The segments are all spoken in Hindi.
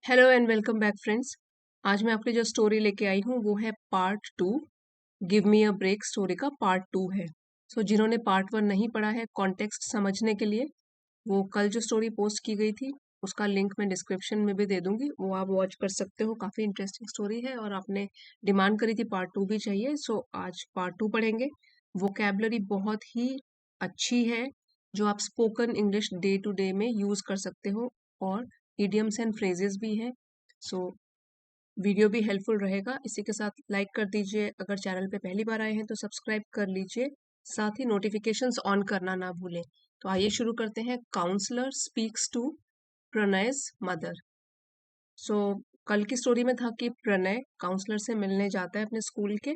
Hello and welcome back friends. आज मैं आपके जो स्टोरी लेके आई हूँ वो है part 2। Give me a break story का पार्ट 2 है। जिन्होंने पार्ट 1 नहीं पढ़ा है कॉन्टेक्स्ट समझने के लिए, वो कल जो स्टोरी पोस्ट की गई थी उसका लिंक मैं डिस्क्रिप्शन में भी दे दूंगी, वो आप वॉच कर सकते हो। काफ़ी इंटरेस्टिंग स्टोरी है और आपने डिमांड करी थी पार्ट 2 भी चाहिए, आज पार्ट 2 पढ़ेंगे। वोकेबलरी बहुत ही अच्छी है जो आप spoken English day to day में यूज़ कर सकते हो, और इडियम्स एंड फ्रेजेस भी हैं। सो वीडियो भी हेल्पफुल रहेगा। इसी के साथ लाइक कर दीजिए, अगर चैनल पे पहली बार आए हैं तो सब्सक्राइब कर लीजिए, साथ ही नोटिफिकेशंस ऑन करना ना भूलें। तो आइए शुरू करते हैं। काउंसलर स्पीक्स टू प्रणय's मदर। सो कल की स्टोरी में था कि प्रणय काउंसलर से मिलने जाता है अपने स्कूल के।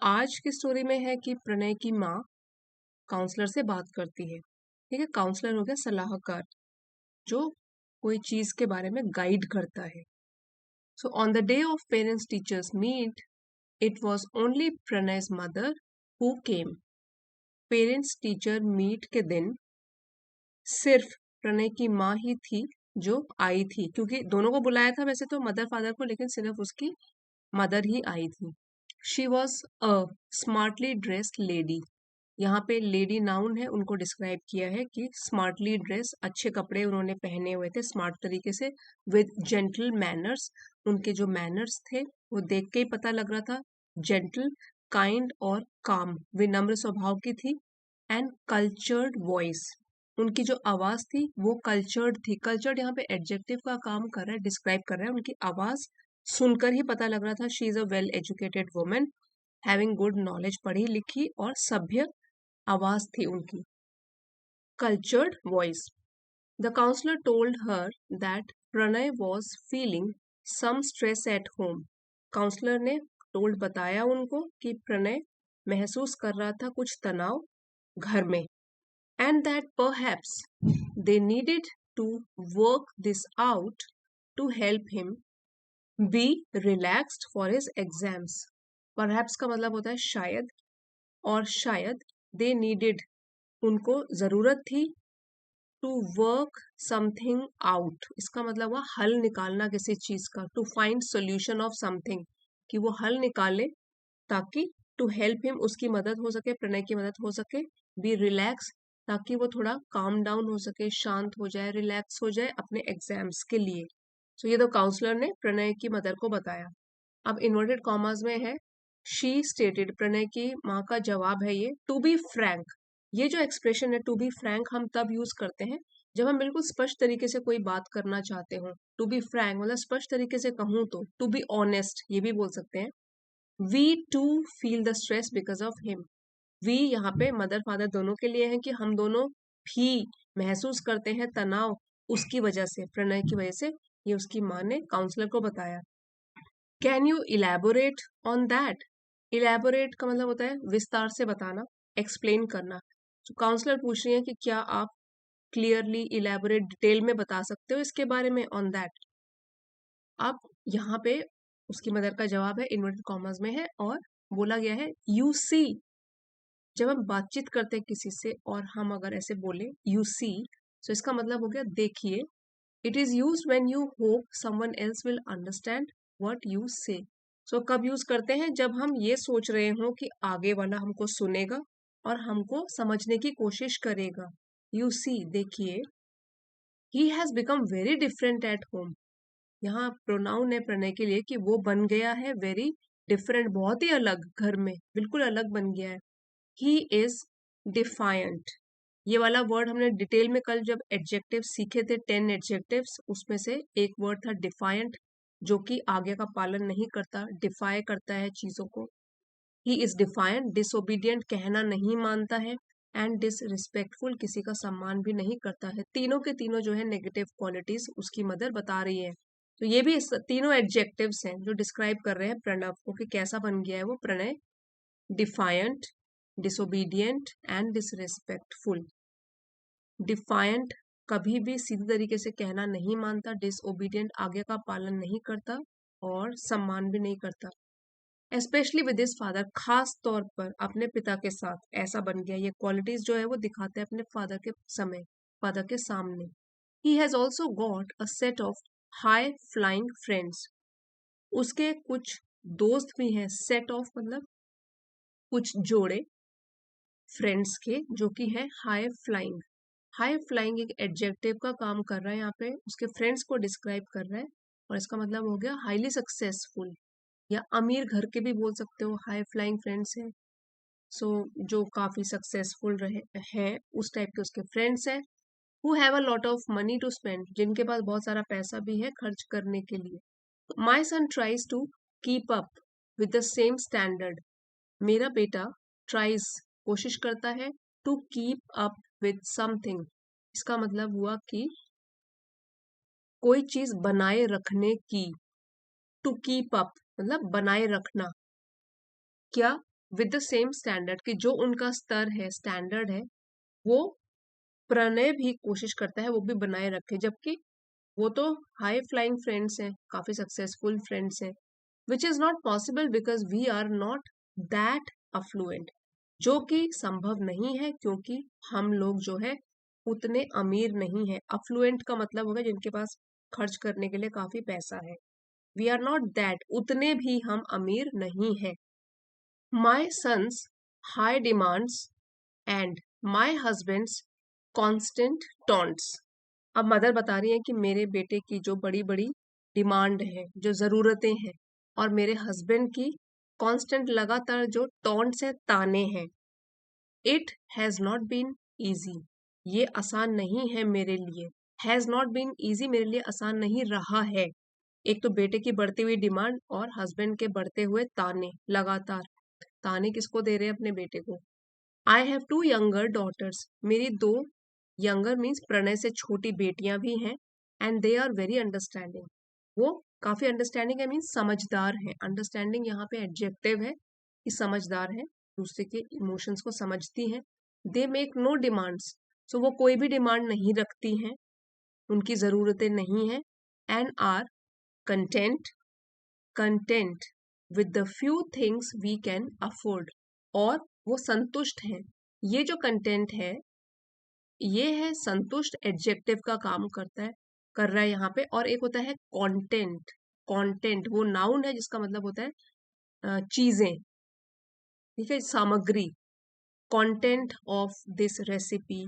आज की स्टोरी में है कि प्रणय की माँ काउंसलर से बात करती है। ठीक है, काउंसलर हो गया सलाहकार, जो कोई चीज के बारे में गाइड करता है। On the day of parents teachers meet, it was only Pranay's mother who came. Parents teacher meet के दिन सिर्फ प्रणय की माँ ही थी जो आई थी, क्योंकि दोनों को बुलाया था वैसे तो, मदर फादर को, लेकिन सिर्फ उसकी मदर ही आई थी। She was a smartly dressed lady. यहाँ पे लेडी नाउन है, उनको डिस्क्राइब किया है कि स्मार्टली ड्रेस, अच्छे कपड़े उन्होंने पहने हुए थे स्मार्ट तरीके से, विद जेंटल मैनर्स। उनके जो मैनर्स थे वो देख के ही पता लग रहा था, जेंटल, काइंड और काम, विनम्र स्वभाव की थी। एंड कल्चर्ड वॉइस, उनकी जो आवाज थी वो कल्चर्ड थी। कल्चर्ड यहाँ पे एडजेक्टिव का काम कर रहा है, डिस्क्राइब कर रहा है। उनकी आवाज सुनकर ही पता लग रहा था she is a well educated women, having good knowledge, पढ़ी लिखी और सभ्य आवाज थी उनकी। Cultured voice. The counselor told her that Pranay was feeling some stress at home. Counselor ने टोल्ड बताया उनको कि प्रणय महसूस कर रहा था कुछ तनाव घर में, and that perhaps they needed to work this out to help him be relaxed for his exams. Perhaps का मतलब होता है शायद, और शायद they needed, उनको जरूरत थी, टू वर्क समथिंग आउट, इसका मतलब हुआ हल निकालना किसी चीज का, to find solution of something, कि वो हल निकाले ताकि टू हेल्प हिम, उसकी मदद हो सके, प्रणय की मदद हो सके, बी रिलैक्स, ताकि वो थोड़ा काम डाउन हो सके, शांत हो जाए, रिलैक्स हो जाए अपने एग्जाम्स के लिए। ये तो काउंसलर ने प्रणय की मदर को बताया। अब इन्वर्टेड कॉमर्स में है, शी स्टेटेड, प्रणय की माँ का जवाब है ये, टू बी फ्रैंक। ये जो एक्सप्रेशन है टू बी फ्रैंक हम तब यूज करते हैं जब हम बिल्कुल स्पष्ट तरीके से कोई बात करना चाहते हो। टू बी फ्रैंक मतलब स्पष्ट तरीके से कहूँ तो टू बी ऑनेस्ट ये भी बोल सकते हैं। We too feel the stress because of him. We यहाँ पे मदर फादर दोनों के लिए है कि हम दोनों भी महसूस करते हैं तनाव उसकी वजह से, प्रणय की वजह से। ये उसकी माँ ने काउंसलर को बताया। Can you elaborate on that. Elaborate का मतलब होता है विस्तार से बताना, एक्सप्लेन करना। तो काउंसलर पूछ रही है कि क्या आप क्लियरली इलेबोरेट डिटेल में बता सकते हो इसके बारे में, ऑन दैट। अब यहाँ पे उसकी मदर का जवाब है, इन्वर्टेड कॉमर्स में है, और बोला गया है यू सी। जब हम बातचीत करते हैं किसी से और हम अगर ऐसे बोले यू सी, तो इसका मतलब हो गया देखिए। It is use when you hope someone else will understand what you से। कब यूज करते हैं, जब हम ये सोच रहे हो कि आगे वाला हमको सुनेगा और हमको समझने की कोशिश करेगा। यू सी, देखिए। He has become very different at home. यहाँ प्रोनाउन है प्रणय के लिए कि वो बन गया है वेरी डिफरेंट, बहुत ही अलग, घर में बिल्कुल अलग बन गया है। He is defiant. ये वाला वर्ड हमने डिटेल में कल जब एडजेक्टिव सीखे थे, 10 एडजेक्टिव्स, उसमें से एक वर्ड था डिफायंट, जो कि आगे का पालन नहीं करता, डिफाई करता है चीजों को। ही इज डिफायंट, डिसोबीडियंट, कहना नहीं मानता है, एंड डिसरिस्पेक्टफुल, किसी का सम्मान भी नहीं करता है। तीनों के तीनों जो है नेगेटिव क्वालिटीज उसकी मदर बता रही है। ये भी तीनों एडजेक्टिव्स हैं जो डिस्क्राइब कर रहे हैं प्रणव को कि कैसा बन गया है वो Pranay. Defiant, disobedient and disrespectful. Defiant, कभी भी सीधे तरीके से कहना नहीं मानता, डिसओबीडियंट, आगे का पालन नहीं करता, और सम्मान भी नहीं करता। स्पेशली विद हिज फादर, खास तौर पर अपने पिता के साथ ऐसा बन गया। ये क्वालिटीज जो है वो दिखाते हैं अपने फादर के समय, फादर के सामने। He has also got a set of high flying friends, उसके कुछ दोस्त भी हैं, सेट ऑफ मतलब कुछ जोड़े फ्रेंड्स के जो कि है हाई फ्लाइंग। हाई फ्लाइंग एक एडजेक्टिव का काम कर रहा है, यहाँ पे उसके फ्रेंड्स को डिस्क्राइब कर रहा है और इसका मतलब हो गया हाईली सक्सेसफुल, या अमीर घर के भी बोल सकते हो, हाई फ्लाइंग फ्रेंड्स हैं। सो जो काफी सक्सेसफुल रहे हैं उस टाइप के उसके फ्रेंड्स हैं। Who have a lot of money to spend, जिनके पास बहुत सारा पैसा भी है खर्च करने के लिए। My son tries to keep up with the same standard, मेरा बेटा ट्राइज कोशिश करता है, to keep up with something, इसका मतलब हुआ कि कोई चीज बनाए रखने की। टू कीप अप मतलब बनाए रखना, क्या, विद द सेम स्टैंडर्ड, कि जो उनका स्तर है, स्टैंडर्ड है, वो प्रणय भी कोशिश करता है वो भी बनाए रखे, जबकि वो तो हाई फ्लाइंग फ्रेंड्स हैं, काफी सक्सेसफुल फ्रेंड्स हैं, which is not possible because we are not that affluent, जो कि संभव नहीं है क्योंकि हम लोग जो है उतने अमीर नहीं है। अफ्लुएंट का मतलब होगा जिनके पास खर्च करने के लिए काफी पैसा है। वी आर नॉट दैट, उतने भी हम अमीर नहीं है। My son's high demands and my husband's constant taunts, अब मदर बता रही है कि मेरे बेटे की जो बड़ी बड़ी डिमांड है, जो जरूरतें हैं, और मेरे हस्बैंड की कांस्टेंट लगातार जो टॉन्ट्स है, ताने हैं। It has not been easy, ये आसान नहीं है मेरे लिए। हैज नॉट बीन इजी, मेरे लिए आसान नहीं रहा है। एक तो बेटे की बढ़ती हुई डिमांड और हस्बैंड के बढ़ते हुए ताने, लगातार ताने किसको दे रहे हैं? अपने बेटे को। I have two younger daughters, मेरी दो यंगर मीन्स प्रणय से छोटी बेटियां भी हैं, and they are very understanding, वो काफी अंडरस्टैंडिंग है, मीन्स समझदार है। अंडरस्टैंडिंग यहाँ पे एडजेक्टिव है कि समझदार है, दूसरे के इमोशंस को समझती है। दे मेक नो डिमांड्स, सो वो कोई भी डिमांड नहीं रखती हैं, उनकी जरूरतें नहीं है। And are content, content with the few things we can afford, और वो संतुष्ट हैं। ये जो कंटेंट है, ये है संतुष्ट, एडजेक्टिव का काम करता है, कर रहा है यहाँ पे। और एक होता है कंटेंट, कंटेंट वो नाउन है जिसका मतलब होता है चीजें, ठीक है, सामग्री। Content of this recipe,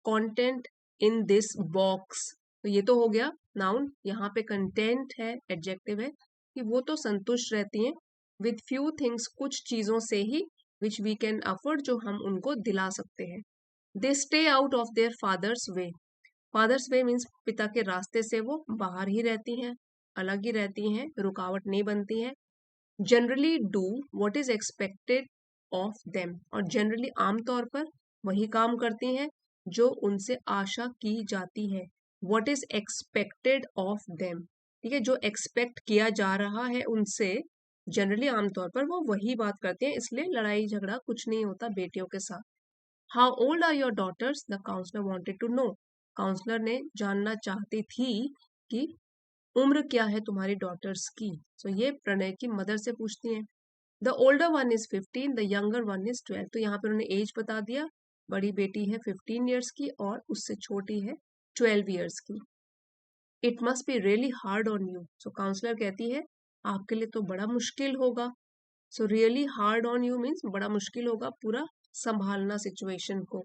content in this box, तो ये तो हो गया नाउन। यहाँ पे कंटेंट है, एडजेक्टिव है कि वो तो संतुष्ट रहती हैं विद फ्यू थिंग्स, कुछ चीजों से ही, विच वी कैन अफोर्ड, जो हम उनको दिला सकते हैं। They stay out of their father's way, father's way means पिता के रास्ते से वो बाहर ही रहती हैं, अलग ही रहती हैं, रुकावट नहीं बनती हैं। Generally do what is expected of them, और जनरली आमतौर पर वही काम करती हैं जो उनसे आशा की जाती है। What is expected of them, ठीक है, जो एक्सपेक्ट किया जा रहा है उनसे, जनरली आमतौर पर वो वही बात करते हैं, इसलिए लड़ाई झगड़ा कुछ नहीं होता बेटियों के साथ। How old are your daughters, the counselor wanted to know, counselor ने जानना चाहती थी कि उम्र क्या है तुम्हारी डॉटर्स की। सो ये प्रणय की मदर से पूछती हैं। The older one is 15, the younger one is 12, तो यहाँ पर उन्होंने एज बता दिया, बड़ी बेटी है 15 ईयर्स की और उससे छोटी है 12 ईयर्स की। It must be really hard on you, so counselor कहती है आपके लिए तो बड़ा मुश्किल होगा। So really hard on you means बड़ा मुश्किल होगा पूरा संभालना सिचुएशन को।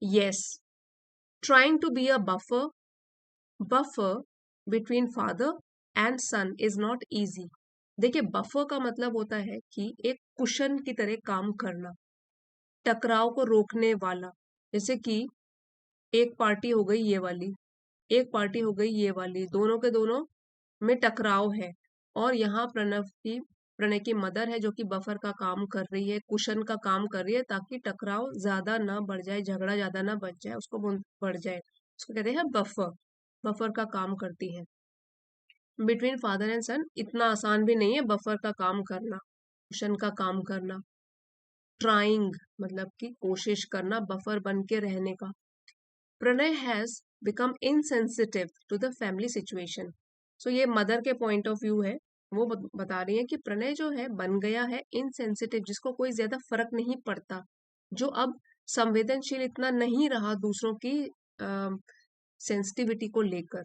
Yes, trying to be a buffer, buffer between father and son is not easy. देखिए, बफर का मतलब होता है कि एक कुशन की तरह काम करना, टकराव को रोकने वाला। जैसे कि एक पार्टी हो गई ये वाली, एक पार्टी हो गई ये वाली, दोनों के दोनों में टकराव है, और यहाँ प्रणय की मदर है जो कि बफर का काम कर रही है, कुशन का काम कर रही है, ताकि टकराव ज्यादा ना बढ़ जाए, झगड़ा ज्यादा ना बढ़ जाए, उसको बढ़ जाए, उसको कहते हैं बफर, बफर का काम करती है। बिटवीन फादर एंड सन इतना आसान भी नहीं है बफर का काम करना, कुशन का काम करना। ट्राइंग मतलब कि कोशिश करना, बफर बन के रहने का। Pranay has become insensitive to the family situation, so ये मदर के पॉइंट ऑफ व्यू है, वो बता रही है कि प्रणय जो है बन गया है इनसेंसिटिव, जिसको कोई ज्यादा फर्क नहीं पड़ता, जो अब संवेदनशील इतना नहीं रहा दूसरों की सेंसिटिविटी को लेकर।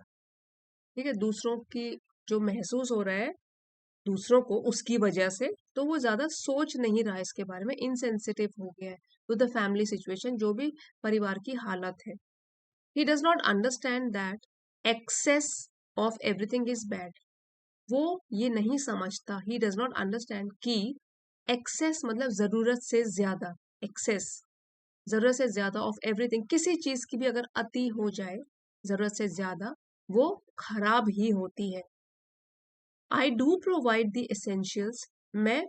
ठीक है, दूसरों की जो महसूस हो रहा है दूसरों को उसकी वजह से, तो वो ज्यादा सोच नहीं रहा इसके बारे में, इनसेंसिटिव हो गया है टू द फैमिली सिचुएशन, जो भी परिवार की हालत है। He does not understand that excess of everything is bad. वो ये नहीं समझता, ही डज नॉट अंडरस्टैंड कि एक्सेस मतलब जरूरत से ज्यादा, एक्सेस जरूरत से ज्यादा ऑफ एवरीथिंग, किसी चीज की भी अगर अति हो जाए जरूरत से ज्यादा, वो खराब ही होती है। I do provide the essentials, मैं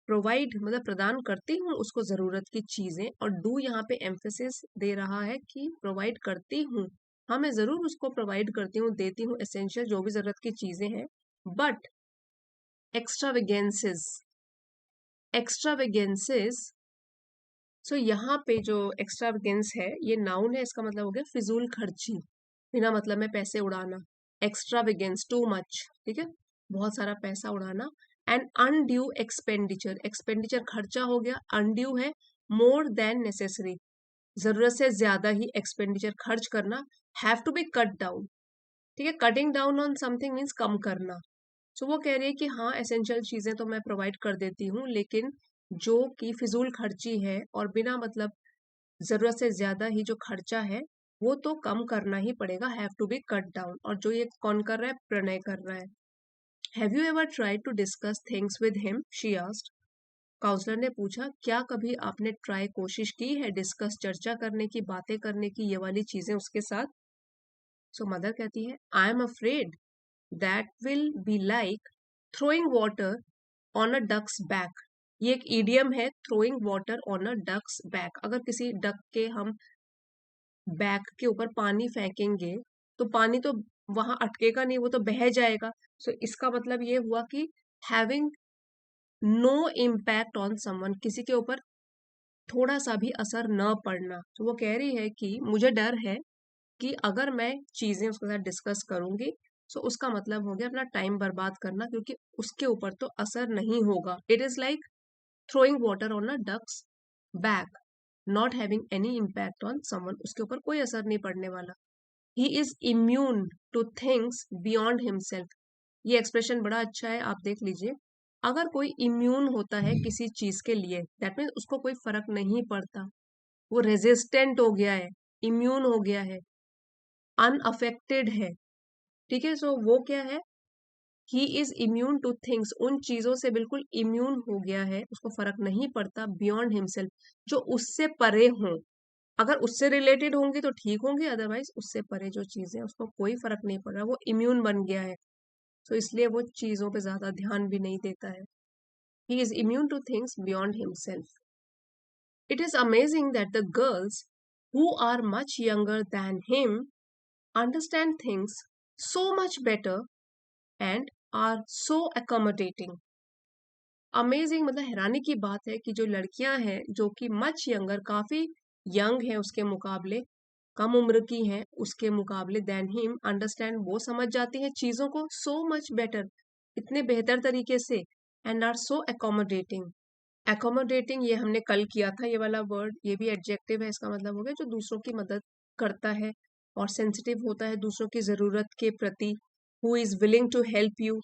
प्रोवाइड मतलब प्रदान करती हूँ उसको जरूरत की चीजें, और डू यहाँ पे एम्फेसिस दे रहा है कि प्रोवाइड करती हूँ। हाँ, मैं जरूर उसको प्रोवाइड करती हूँ, देती हूँ एसेंशियल जो भी जरूरत की चीजें हैं, बट एक्स्ट्रावेगेंसेस, एक्स्ट्रावेगेंसेस, सो यहाँ पे जो एक्स्ट्रावेगेंस है ये नाउन है, इसका मतलब हो गया फिजूल खर्ची, बिना मतलब में पैसे उड़ाना। एक्स्ट्रावेगेंस टू मच, ठीक है, बहुत सारा पैसा उड़ाना। एंड अनड्यू एक्सपेंडिचर, एक्सपेंडिचर खर्चा हो गया, अनड्यू है मोर देन नेसेसरी, जरूरत से ज्यादा ही एक्सपेंडिचर खर्च करना। Have to be cut down, ठीक है, cutting down on something means कम करना। सो वो कह रही है कि हाँ एसेंशियल चीजें तो मैं प्रोवाइड कर देती हूँ, लेकिन जो कि फिजूल खर्ची है और बिना मतलब जरूरत से ज्यादा ही जो खर्चा है वो तो कम करना ही पड़ेगा, have to be cut down. और जो ये कौन कर रहा है, प्रणय कर रहा है। Have you ever tried to discuss things with him, she asked. Counsellor ने पूछा, क्या कभी आपने ट्राई कोशिश की है डिस्कस चर्चा करने की, बातें करने की, ये वाली चीजें उसके साथ। सो मदर कहती है, I am afraid that will be like throwing water on a duck's back. ये एक ईडियम है, throwing water on a duck's back. अगर किसी डक के हम बैक के ऊपर पानी फेंकेंगे तो पानी तो वहां अटकेगा नहीं, वो तो बह जाएगा। सो इसका मतलब ये हुआ कि having no impact on someone, किसी के ऊपर थोड़ा सा भी असर न पड़ना। तो वो कह रही है कि मुझे डर है कि अगर मैं चीजें उसके साथ डिस्कस करूंगी तो उसका मतलब हो गया अपना टाइम बर्बाद करना, क्योंकि उसके ऊपर तो असर नहीं होगा। It is like throwing water on a duck's back, not having any impact on someone, उसके ऊपर कोई असर नहीं पड़ने वाला। he is immune to things beyond himself, ये एक्सप्रेशन बड़ा अच्छा है, आप देख लीजिए। अगर कोई इम्यून होता है किसी चीज के लिए, दैट मीन्स उसको कोई फर्क नहीं पड़ता, वो रेजिस्टेंट हो गया है, इम्यून हो गया है, अनअफेक्टेड है, ठीक है। सो वो क्या है, he is immune to things, उन चीजों से बिल्कुल इम्यून हो गया है, उसको फर्क नहीं पड़ता, बियॉन्ड हिमसेल्फ, जो उससे परे हों। अगर उससे रिलेटेड होंगी तो ठीक होंगी, अदरवाइज उससे परे जो चीजें उसको कोई फर्क नहीं पड़ रहा, वो इम्यून बन गया है, तो इसलिए वो चीजों पे ज्यादा ध्यान भी नहीं देता है। He is immune to things beyond himself. It is amazing that the girls who are much younger than him understand things so much better and are so accommodating। Amazing मतलब हैरानी की बात है कि जो लड़कियां हैं जो कि मच यंगर, काफी यंग है उसके मुकाबले, कम उम्र की हैं उसके मुकाबले, देन हिम अंडरस्टैंड, वो समझ जाती है चीजों को, सो मच बेटर, इतने बेहतर तरीके से, and are so accommodating। accommodating ये हमने कल किया था, ये वाला वर्ड, ये भी एडजेक्टिव है, इसका मतलब हो गया जो दूसरों की मदद करता है और सेंसिटिव होता है दूसरों की जरूरत के प्रति, who is willing to help you.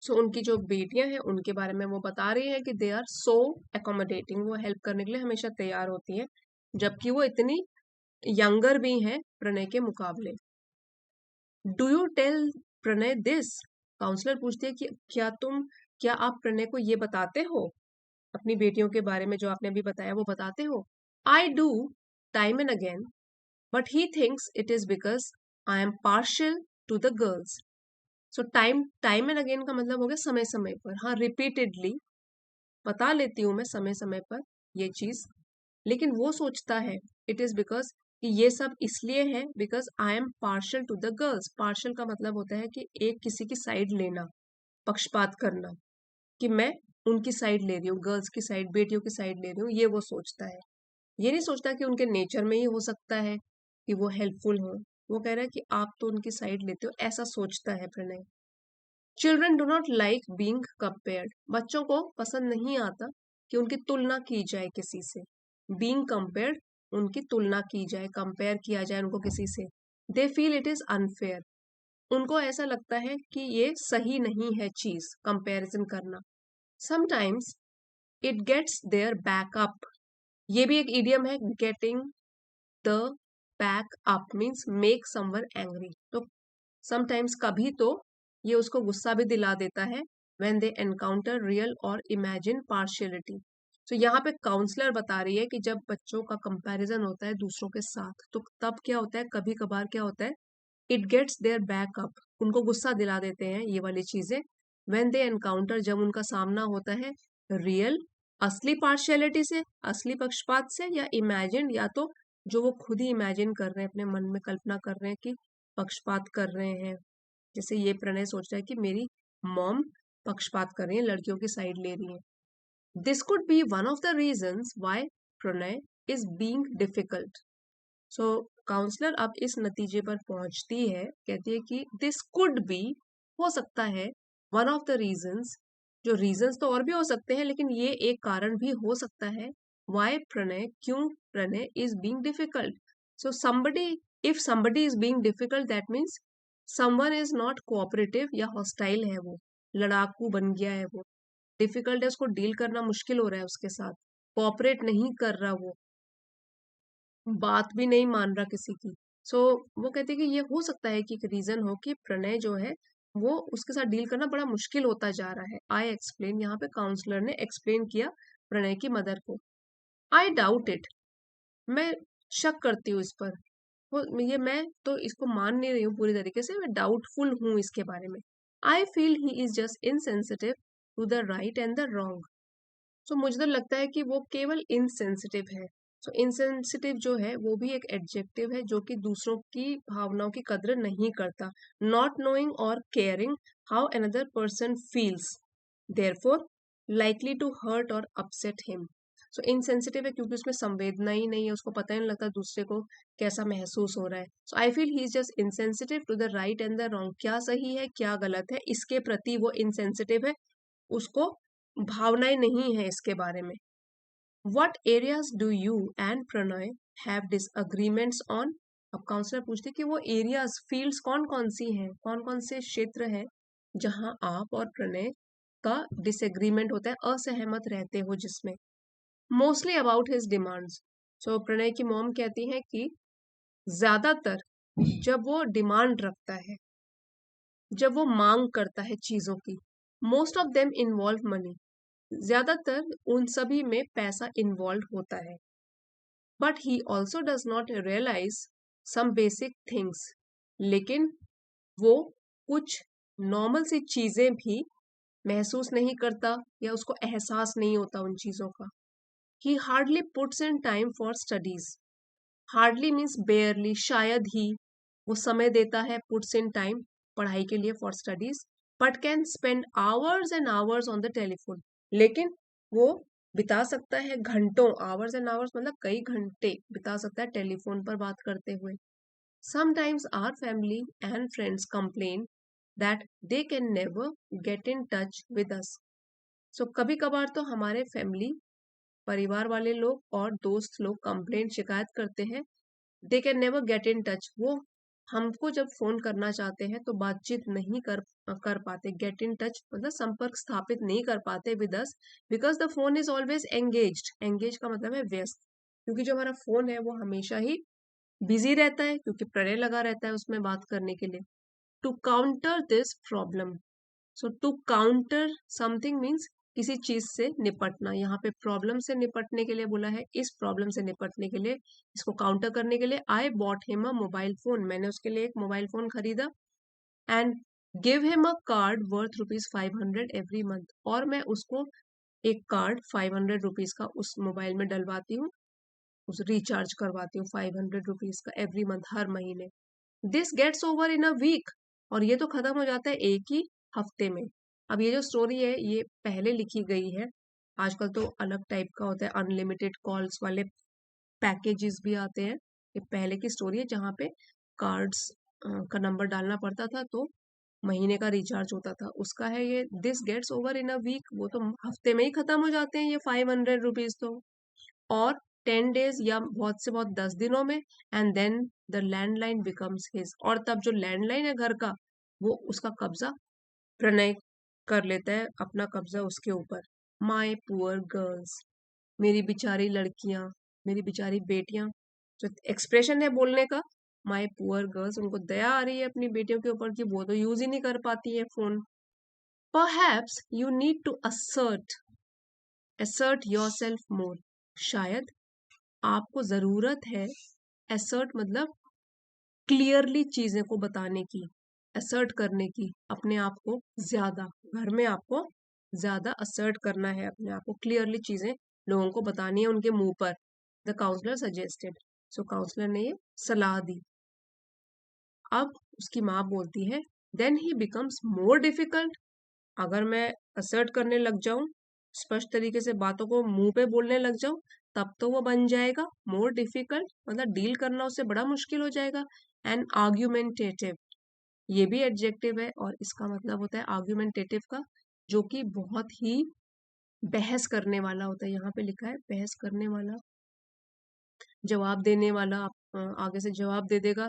So उनकी जो बेटियां हैं उनके बारे में वो बता रही हैं कि दे आर सो accommodating, वो हेल्प करने के लिए हमेशा तैयार होती हैं, जबकि वो इतनी यंगर भी हैं प्रणय के मुकाबले। Do you tell Pranay this, counsellor पूछती है कि क्या आप प्रणय को ये बताते हो, अपनी बेटियों के बारे में जो आपने अभी बताया वो बताते हो। I do, time and again, but he thinks it is because I M partial two the girls. So time and again का मतलब हो गया समय समय पर, हाँ रिपीटेडली बता लेती हूँ मैं समय समय पर ये चीज, लेकिन वो सोचता है इट इज बिकॉज कि ये सब इसलिए है because I am partial to the girls. Partial का मतलब होता है कि एक किसी की साइड लेना, पक्षपात करना, कि मैं उनकी साइड ले रही हूँ, गर्ल्स की साइड, बेटियों की साइड ले रही हूँ, ये वो सोचता है। ये नहीं सोचता कि उनके नेचर में ही हो सकता है कि वो हेल्पफुल हो, वो कह रहा है कि आप तो उनकी साइड लेते हो, ऐसा सोचता है Pranay. Children do not like being compared, बच्चों को पसंद नहीं आता कि उनकी तुलना की जाए किसी से। बींग कंपेयर्ड, उनकी तुलना की जाए, कंपेयर किया जाए उनको किसी से। They feel it is unfair, उनको ऐसा लगता है कि ये सही नहीं है चीज कंपैरिजन करना। Sometimes it gets their back up, ये भी एक इडियम है, getting the back up means make someone angry. तो समटाइम्स कभी तो ये उसको गुस्सा भी दिला देता है व्हेन दे एनकाउंटर रियल और इमेजिन पार्शियलिटी। तो यहाँ पे काउंसलर बता रही है कि जब बच्चों का कंपैरिजन होता है दूसरों के साथ तो तब क्या होता है, कभी कभार क्या होता है, it gets their back up, उनको गुस्सा दिला देते हैं ये वाली चीजें। व्हेन दे एनकाउंटर, जब उनका सामना होता है रियल असली पार्शियलिटी से, असली पक्षपात से, या इमेजिन, या तो जो वो खुद ही इमेजिन कर रहे हैं, अपने मन में कल्पना कर रहे हैं कि पक्षपात कर रहे हैं। जैसे ये प्रणय सोच रहा है कि मेरी मॉम पक्षपात कर रही है, लड़कियों की साइड ले रही है। This could be one of the reasons why Pranay is being difficult. So counsellor अब इस नतीजे पर पहुंचती है, कहती है कि दिस कुड बी, हो सकता है, वन ऑफ द रीजंस, जो रीजंस तो और भी हो सकते हैं लेकिन ये एक कारण भी हो सकता है, व्हाई प्रणय, क्यों Pranay is being difficult. So somebody, if somebody is being difficult that means someone is not cooperative या हॉस्टाइल है, वो लड़ाकू बन गया है, वो डिफिकल्ट है, उसको डील करना मुश्किल हो रहा है उसके साथ, कोऑपरेट नहीं कर रहा, वो बात भी नहीं मान रहा किसी की। सो वो कहते हैं कि ये हो सकता है कि एक रीजन हो कि प्रणय जो है वो उसके साथ डील करना बड़ा मुश्किल होता जा रहा है। आई एक्सप्लेन, यहाँ पे काउंसलर ने एक्सप्लेन किया प्रणय की मदर को। आई डाउट इट, मैं शक करती हूँ इस पर, ये मैं तो इसको मान नहीं रही हूँ पूरी तरीके से, मैं डाउटफुल हूँ इसके बारे में। I feel he is just insensitive to the right and the wrong. So मुझे तो लगता है कि वो केवल इनसेंसिटिव है। सो इनसेंसिटिव जो है वो भी एक एडजेक्टिव है जो कि दूसरों की भावनाओं की कद्र नहीं करता। नॉट नोइंग और caring how another person feels, therefore likely to hurt और अपसेट हिम। सो इनसेंसिटिव है क्योंकि उसमें संवेदना ही नहीं है, उसको पता ही नहीं लगता दूसरे को कैसा महसूस हो रहा है। So I feel he is just insensitive to the right and the wrong, क्या सही है क्या गलत है इसके प्रति वो इनसेंसिटिव है, उसको भावनाएं नहीं है इसके बारे में। What areas do you and Pranay have disagreements on? अब काउंसलर पूछते कि वो एरियाज, फील्ड्स कौन कौन सी हैं, कौन कौन से क्षेत्र हैं जहां आप और प्रणय का डिसएग्रीमेंट होता है, असहमत रहते हो जिसमें। Mostly about his demands. So Pranay की मॉम कहती हैं कि ज्यादातर जब वो डिमांड रखता है, जब वो मांग करता है चीजों की, most of them involve money, ज्यादातर उन सभी में पैसा इन्वॉल्व होता है। But he also does not realise some basic things, लेकिन वो कुछ नॉर्मल सी चीजें भी महसूस नहीं करता या उसको एहसास नहीं होता उन चीजों का। ही hardly puts in time for studies, hardly means बेयरली, शायद ही वो समय देता है, पुट्स इन टाइम पढ़ाई के लिए, for studies, but can spend hours and hours on the telephone, लेकिन वो बिता सकता है घंटों, आवर्स एंड आवर्स मतलब कई घंटे बिता सकता है टेलीफोन पर बात करते हुए। Sometimes our family and friends complain that they can never get in touch with us. So कभी कभार तो हमारे फैमिली, परिवार वाले लोग और दोस्त लोग कंप्लेन, शिकायत करते हैं, दे can never get in touch, वो हमको जब फोन करना चाहते हैं तो बातचीत नहीं कर पाते। गेट इन टच मतलब संपर्क स्थापित नहीं कर पाते with us, because the phone is always engaged. Engage का मतलब है व्यस्त, क्योंकि जो हमारा फोन है वो हमेशा ही बिजी रहता है, क्योंकि प्रणय लगा रहता है उसमें बात करने के लिए। To counter this problem, so to counter something means किसी चीज से निपटना, यहाँ पे प्रॉब्लम से निपटने के लिए बोला है, इस प्रॉब्लम से निपटने के लिए, इसको काउंटर करने के लिए, I bought him a mobile phone, मैंने उसके लिए एक मोबाइल फोन खरीदा, and give him a card worth ₹500 every month, और मैं उसको एक कार्ड ₹500 का उस मोबाइल में डलवाती हूँ, उस रिचार्ज करवाती हूँ ₹500 का एवरी मंथ, हर महीने। This gets over in a week, और ये तो खत्म हो जाता है एक ही हफ्ते में। अब ये जो स्टोरी है ये पहले लिखी गई है, आजकल तो अलग टाइप का होता है, अनलिमिटेड कॉल्स वाले पैकेजेस भी आते हैं। ये पहले की स्टोरी है जहाँ पे कार्ड्स का नंबर डालना पड़ता था तो महीने का रिचार्ज होता था, उसका है ये। This gets over in a week, वो तो हफ्ते में ही खत्म हो जाते हैं ये ₹500 तो, और 10 डेज या बहुत से बहुत 10 दिनों में, and then the landline becomes his, और तब जो लैंडलाइन है घर का वो उसका कब्जा प्रणय कर लेता है, अपना कब्जा उसके ऊपर। माई पुअर गर्ल्स, मेरी बिचारी लड़कियां, मेरी बिचारी बेटियां। जो एक्सप्रेशन है बोलने का, माई पुअर गर्ल्स, उनको दया आ रही है अपनी बेटियों के ऊपर कि वो तो यूज ही नहीं कर पाती है phone. Perhaps you need to assert yourself more, शायद आपको जरूरत है, assert मतलब क्लियरली चीजें को बताने की, assert करने की, अपने आप को ज्यादा, घर में आपको ज्यादा assert करना है, अपने आप को क्लियरली चीजें लोगों को बतानी है उनके मुंह पर। The counsellor suggested, so counsellor ने ये सलाह दी। अब उसकी माँ बोलती है, then he becomes more difficult, अगर मैं असर्ट करने लग जाऊं, स्पष्ट तरीके से बातों को मुंह पे बोलने लग जाऊं, तब तो वो बन जाएगा मोर डिफिकल्ट, मतलब डील करना उससे बड़ा मुश्किल हो जाएगा। एंड आर्ग्यूमेंटेटिव, ये भी एडजेक्टिव है और इसका मतलब होता है आर्ग्यूमेंटेटिव का, जो कि बहुत ही बहस करने वाला होता है। यहाँ पे लिखा है बहस करने वाला, जवाब देने वाला, आगे से जवाब दे देगा,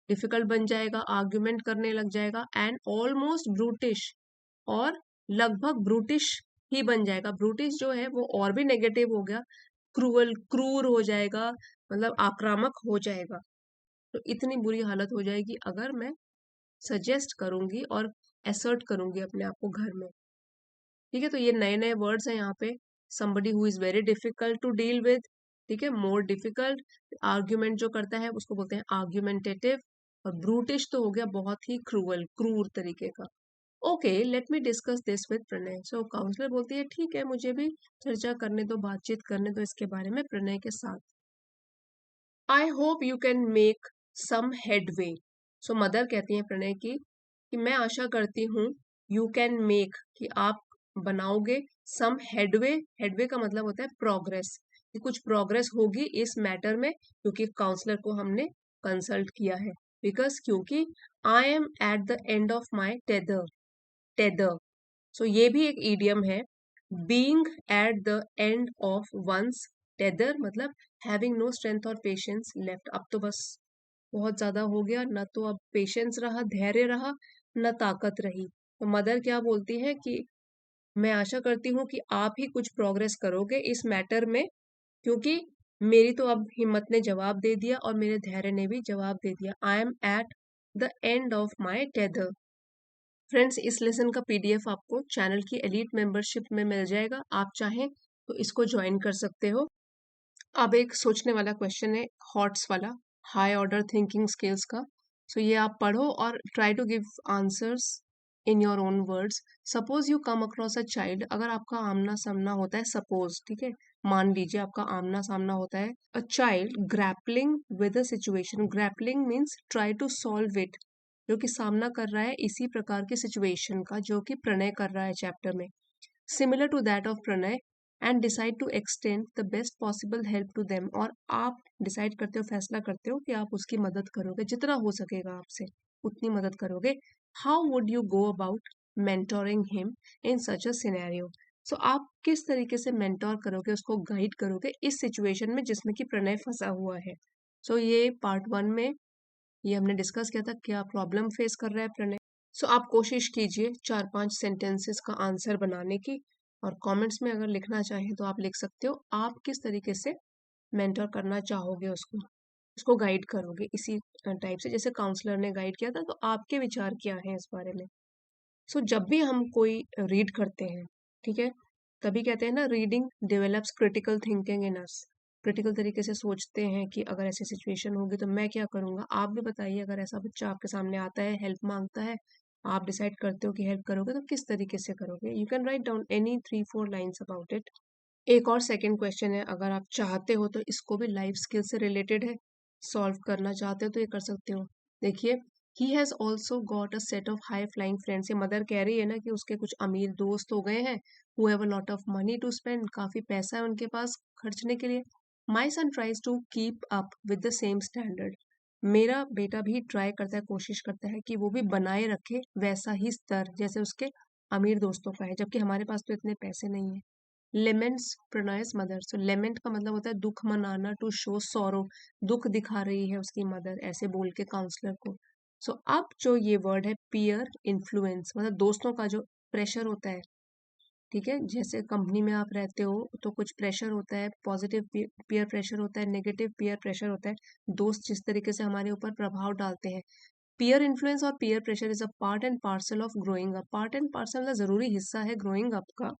डिफिकल्ट बन जाएगा, आर्ग्यूमेंट करने लग जाएगा। एंड ऑलमोस्ट ब्रूटिश, और लगभग ब्रूटिश ही बन जाएगा। ब्रूटिश जो है वो और भी नेगेटिव हो गया, क्रूअल, क्रूर हो जाएगा, मतलब आक्रामक हो जाएगा। तो इतनी बुरी हालत हो जाएगी अगर मैं सजेस्ट करूंगी और एसर्ट करूंगी अपने आप को घर में। ठीक है, तो ये नए नए वर्ड्स हैं यहाँ पे। somebody who is very difficult to deal with, ठीक है, मोर डिफिकल्ट, आर्ग्यूमेंट जो करता है उसको बोलते हैं आर्ग्यूमेंटेटिव, और ब्रूटिश तो हो गया बहुत ही क्रूअल, क्रूर तरीके का। Okay, let me discuss this with Pranay. So counsellor बोलती है ठीक है, मुझे भी चर्चा करने दो, बातचीत करने दो इसके बारे में प्रणय के साथ। I hope you can make some headway, so mother कहती है प्रणय की कि मैं आशा करती हूँ, यू कैन मेक, कि आप बनाओगे, सम हेडवे, हेडवे का मतलब होता है प्रोग्रेस, कि कुछ प्रोग्रेस होगी इस मैटर में, क्योंकि काउंसलर को हमने कंसल्ट किया है। बिकॉज क्योंकि I am at the end of my tether, tether, so ये भी एक ईडियम है। Being at the end of one's tether मतलब हैविंग नो स्ट्रेंथ और पेशेंस लेफ्ट, अब तो बस बहुत ज्यादा हो गया, न तो अब पेशेंस रहा, धैर्य रहा, न ताकत रही। तो मदर क्या बोलती है कि मैं आशा करती हूँ कि आप ही कुछ प्रोग्रेस करोगे इस मैटर में, क्योंकि मेरी तो अब हिम्मत ने जवाब दे दिया और मेरे धैर्य ने भी जवाब दे दिया। आई am at the end of my tether. Friends, इस लेसन का पीडीएफ आपको चैनल की एलीट मेंबरशिप में मिल जाएगा, आप चाहें तो इसको ज्वाइन कर सकते हो। अब एक सोचने वाला क्वेश्चन है, हॉट्स वाला, हाई ऑर्डर थिंकिंग स्किल्स का। सो ये आप पढ़ो और try to give answers in your own words. Suppose you come across a child, अगर आपका आमना सामना होता है, सपोज, ठीक है, मान लीजिए आपका आमना सामना होता है, a child grappling with a situation, grappling means try to solve it, जो कि सामना कर रहा है इसी प्रकार की सिचुएशन का जो कि प्रणय कर रहा है चैप्टर में, similar to that of Pranay, and decide to extend the best possible help to them, और आप डिसाइड करते हो, फैसला करते हो कि आप उसकी मदद करोगे, जितना हो सकेगा आपसे उतनी मदद करोगे। How would you go about mentoring him in such a scenario, so आप किस तरीके से मेंटोर करोगे, उसको गाइड करोगे इस सिचुएशन में जिसमें कि प्रणय फंसा हुआ है। सो ये पार्ट 1 में ये हमने डिस्कस किया था, क्या प्रॉब्लम फेस कर रहा है प्रणय। सो आप कोशिश कीजिए 4-5 सेंटेंसेस का आंसर बनाने की, और कमेंट्स में अगर लिखना चाहें तो आप लिख सकते हो, आप किस तरीके से मेंटर करना चाहोगे उसको, उसको गाइड करोगे इसी टाइप से जैसे काउंसलर ने गाइड किया था, तो आपके विचार क्या हैं इस बारे में। सो जब भी हम कोई रीड करते हैं, ठीक है, तभी कहते हैं ना, reading develops critical thinking in us, critical तरीके से सोचते हैं कि अगर ऐसी सिचुएशन होगी तो मैं क्या करूंगा। आप भी बताइए, अगर ऐसा बच्चा आपके सामने आता है, हेल्प मांगता है, आप डिसाइड करते हो कि हेल्प करोगे, तो किस तरीके से करोगे। You can write down any 3-4 lines about it. एक और सेकंड क्वेश्चन है, अगर आप चाहते हो तो इसको भी लाइफ स्किल से रिलेटेड है, सॉल्व करना चाहते हो तो ये कर सकते हो। देखिए, he has also got a set of high flying friends, ये मदर कह रही है ना कि उसके कुछ अमीर दोस्त हो गए हैं, who have a lot of money to spend, काफी पैसा है उनके पास खर्चने के लिए। My son tries to keep up with the same standard, मेरा बेटा भी ट्राई करता है, कोशिश करता है कि वो भी बनाए रखे वैसा ही स्तर जैसे उसके अमीर दोस्तों का है, जबकि हमारे पास तो इतने पैसे नहीं है। लेमेंट्स प्रणयस मदर, सो लेमेंट का मतलब होता है दुख मनाना, टू शो सोरो, दुख दिखा रही है उसकी मदर, ऐसे बोल के काउंसलर को। सो अब जो ये वर्ड है पीयर इन्फ्लुएंस, मतलब दोस्तों का जो प्रेशर होता है, ठीक है, जैसे कंपनी में आप रहते हो तो कुछ प्रेशर होता है, पॉजिटिव पीयर प्रेशर होता है, नेगेटिव पीयर प्रेशर होता है, दोस्त जिस तरीके से हमारे ऊपर प्रभाव डालते हैं। पीयर इन्फ्लुएंस और peer pressure is a part and parcel of growing up. Part and parcel का जरूरी हिस्सा है ग्रोइंग अप का,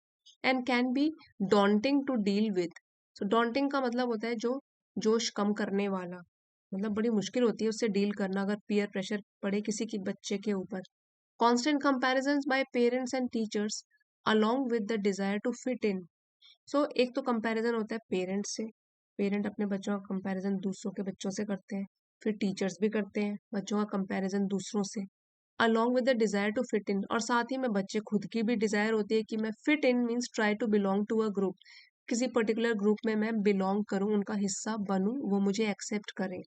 and can be daunting to deal with. So daunting का मतलब होता है जो जोश कम करने वाला, मतलब बड़ी मुश्किल होती है उससे डील करना अगर पीयर प्रेशर पड़े किसी की बच्चे के ऊपर। Constant comparisons by parents and teachers along with the desire to fit in. So एक तो कंपैरिजन होता है पेरेंट्स से, पेरेंट अपने बच्चों का कंपैरिजन दूसरों के बच्चों से करते हैं, फिर टीचर्स भी करते हैं बच्चों का कंपैरिजन दूसरों से, along with the desire to fit in, और साथ ही में बच्चे खुद की भी डिजायर होती है कि मैं fit in means try to belong to a group, किसी पर्टिकुलर ग्रुप में मैं बिलोंग करूं, उनका हिस्सा बनूं, वो मुझे एक्सेप्ट करें।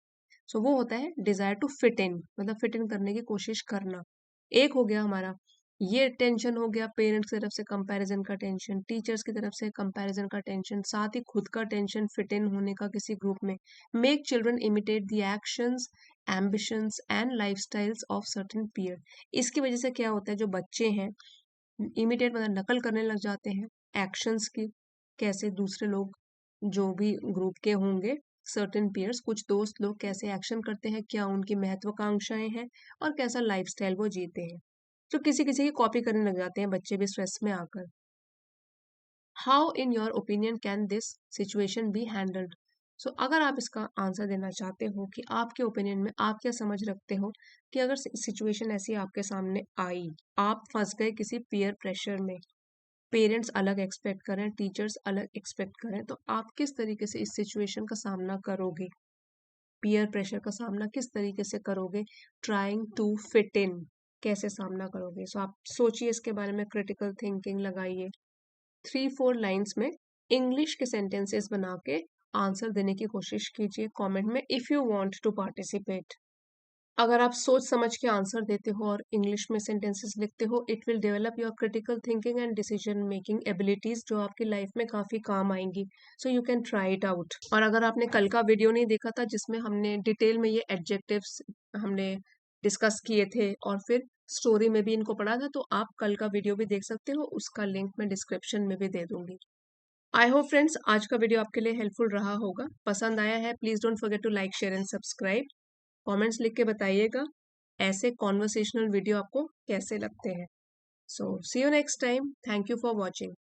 सो वो होता है डिजायर टू फिट इन, मतलब फिट इन करने की कोशिश करना। एक हो गया हमारा ये टेंशन, हो गया पेरेंट्स की तरफ से कंपैरिजन का टेंशन, टीचर्स की तरफ से कंपैरिजन का टेंशन, साथ ही खुद का टेंशन फिट इन होने का किसी ग्रुप में। Make children imitate the actions, ambitions and lifestyles of certain peer. इसकी वजह से क्या होता है, जो बच्चे हैं इमिटेट मतलब नकल करने लग जाते हैं एक्शंस की, कैसे दूसरे लोग जो भी ग्रुप के होंगे, सर्टेन पीयर्स, कुछ दोस्त लोग कैसे एक्शन करते हैं, क्या उनकी महत्वाकांक्षाएं हैं और कैसा लाइफस्टाइल वो जीते हैं, जो किसी किसी की कॉपी करने लग जाते हैं बच्चे भी स्ट्रेस में आकर। How in your opinion can this situation be handled. So अगर आप इसका आंसर देना चाहते हो कि आपके ओपिनियन में आप क्या समझ रखते हो कि अगर सिचुएशन ऐसी आपके सामने आई, आप फंस गए किसी पीयर प्रेशर में, पेरेंट्स अलग एक्सपेक्ट करें, टीचर्स अलग एक्सपेक्ट करें, तो आप किस तरीके से इस सिचुएशन का सामना करोगे, पीयर प्रेशर का सामना किस तरीके से करोगे, ट्राइंग टू फिट इन कैसे सामना करोगे। सो आप सोचिए इसके बारे में, क्रिटिकल थिंकिंग लगाइए, 3-4 लाइन्स में इंग्लिश के सेंटेंसेस बना के आंसर देने की कोशिश कीजिए कमेंट में, if you want to participate. अगर आप सोच समझ के आंसर देते हो और इंग्लिश में सेंटेंसेस लिखते हो, it will develop your critical thinking and decision making abilities, जो आपकी लाइफ में काफी काम आएंगी। So you can try it out. और अगर आपने कल का वीडियो नहीं देखा था जिसमें हमने डिटेल में ये एडजेक्टिव्स हमने डिस्कस किए थे और फिर स्टोरी में भी इनको पढ़ा था, तो आप कल का वीडियो भी देख सकते हो, उसका लिंक मैं डिस्क्रिप्शन में भी दे दूंगी। आई होप फ्रेंड्स आज का वीडियो आपके लिए हेल्पफुल रहा होगा, पसंद आया है please don't forget to like share and subscribe. Comments लिख के बताइएगा ऐसे कॉन्वर्सेशनल वीडियो आपको कैसे लगते हैं। So see you next time, thank you for watching.